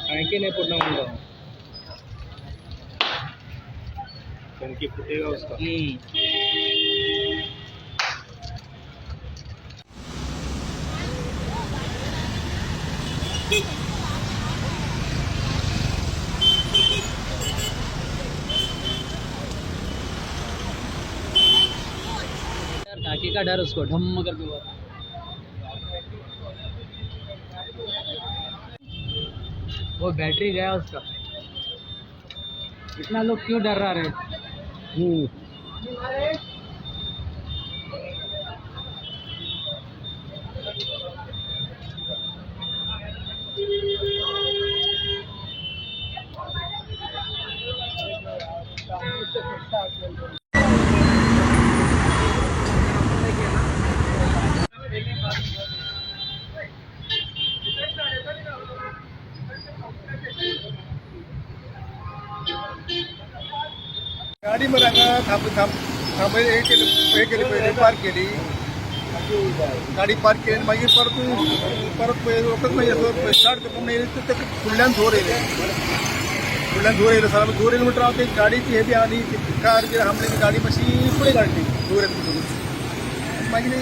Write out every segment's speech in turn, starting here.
टंकी नहीं फूटना होगा, टंकी फूटेगा उसका। टाकी का डर उसको ढम करके हुआ। वो बैटरी गया उसका। इतना लोग क्यों डर रहे? गाडी मग हे केली पहिले पार्क केली, गाडी पार्क केली मागीर परत वखद मागीर स्टार्ट करता मागीर ते फुडल्यान जोर येयले, सगळ्यां जोर येयले म्हणटा हांव ते गाडीची हे बी आनी कार बी आमली ती गाडी मातशी फुडें काडली जोर येता मागीर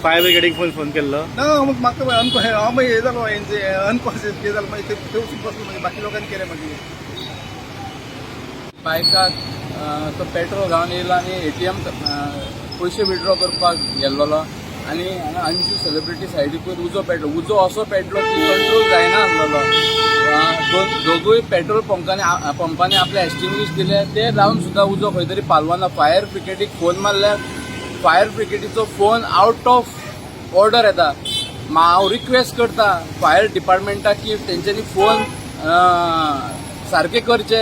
फायर ब्रिगेडीक फोन केल्लो ना म्हाका हांव मागीर हे जालो अनकॉन्शियस हे जालो मागीर ते वचून बसलो मागीर बाकी लोकांनी केलें मागीर बायकाक तो पेट्रोल घालून येयलो आनी ATM पयशे विड्रॉ करपाक गेल्लो आनी हांगा अंजू सेलिब्रिटी सायडीक उजो असो पेटलो की कंट्रोल जायना आसलेलो। दोगूय पेट्रोल पंपांनी आपले एक्सटिंग्विश दिले, ते लावन सुद्दां उजो खंय तरी पालवाना। फायर ब्रिगेडीक फोन मारल्यार फायर ब्रिगेडीचो फोन आउट ऑफ ऑर्डर येता। हांव रिक्वेस्ट करता फायर डिपार्टमेंटाक की तेंच्यांनी फोन सारके करचे,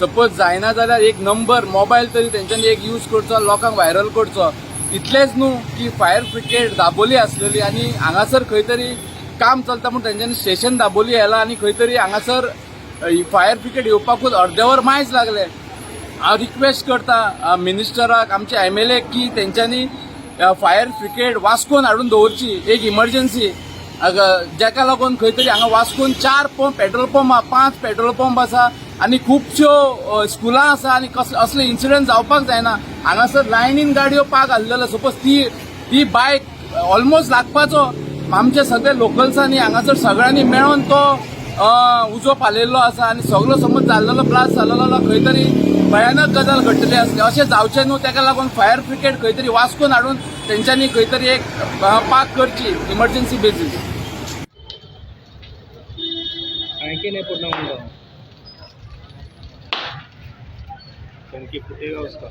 सपोज जायना जाल्यार एक नंबर मोबायल तरी तेंच्यांनी एक यूज करचो, लोकांक व्हायरल करचो। इतलेंच न्हू की फायर ब्रिगेड दाबोली आसलेली आनी हांगासर खंय तरी काम चलता म्हूण तेंच्यांनी स्टेशन दाबोली येयला आनी खंय तरी हांगासर फायर ब्रिगेड येवपाकूच अर्देवर मायज लागले। हांव रिक्वेस्ट करता मिनिस्टराक, आमचे MLA की तेंच्यांनी फायर ब्रिगेड वास्कोन हाडून दवरची एक इमर्जन्सी, जाका लागून खंय तरी हांगा वास्कोन 4 पेट्रोल पंप 5 पेट्रोल पंप आसा आनी खुबश्यो स्कुलां आसा आनी असले इन्सिडंट जावपाक जायना। हांगासर लायनीन गाडयो पार्क आसलेल्यो, सपोज ती बायक ऑलमोस्ट लागपाचो। आमचे सगळे लोकल्सांनी हांगासर सगळ्यांनी मेळोन तो उजो पालयल्लो आसा आनी सगळो समज जाल्लो ब्लास्ट जाल्लो जाल्यार खंय तरी भयानक गजाल घडटली आसली। अशें जावचें न्हू, ताका लागून फायर ब्रिगेड खंय तरी वास्कोन हाडून तेंच्यांनी खंय तरी एक पार्क करची इमर्जन्सी बेसीस। टंकी नहीं फूटना होगा, टंकी फूटेगा उसका।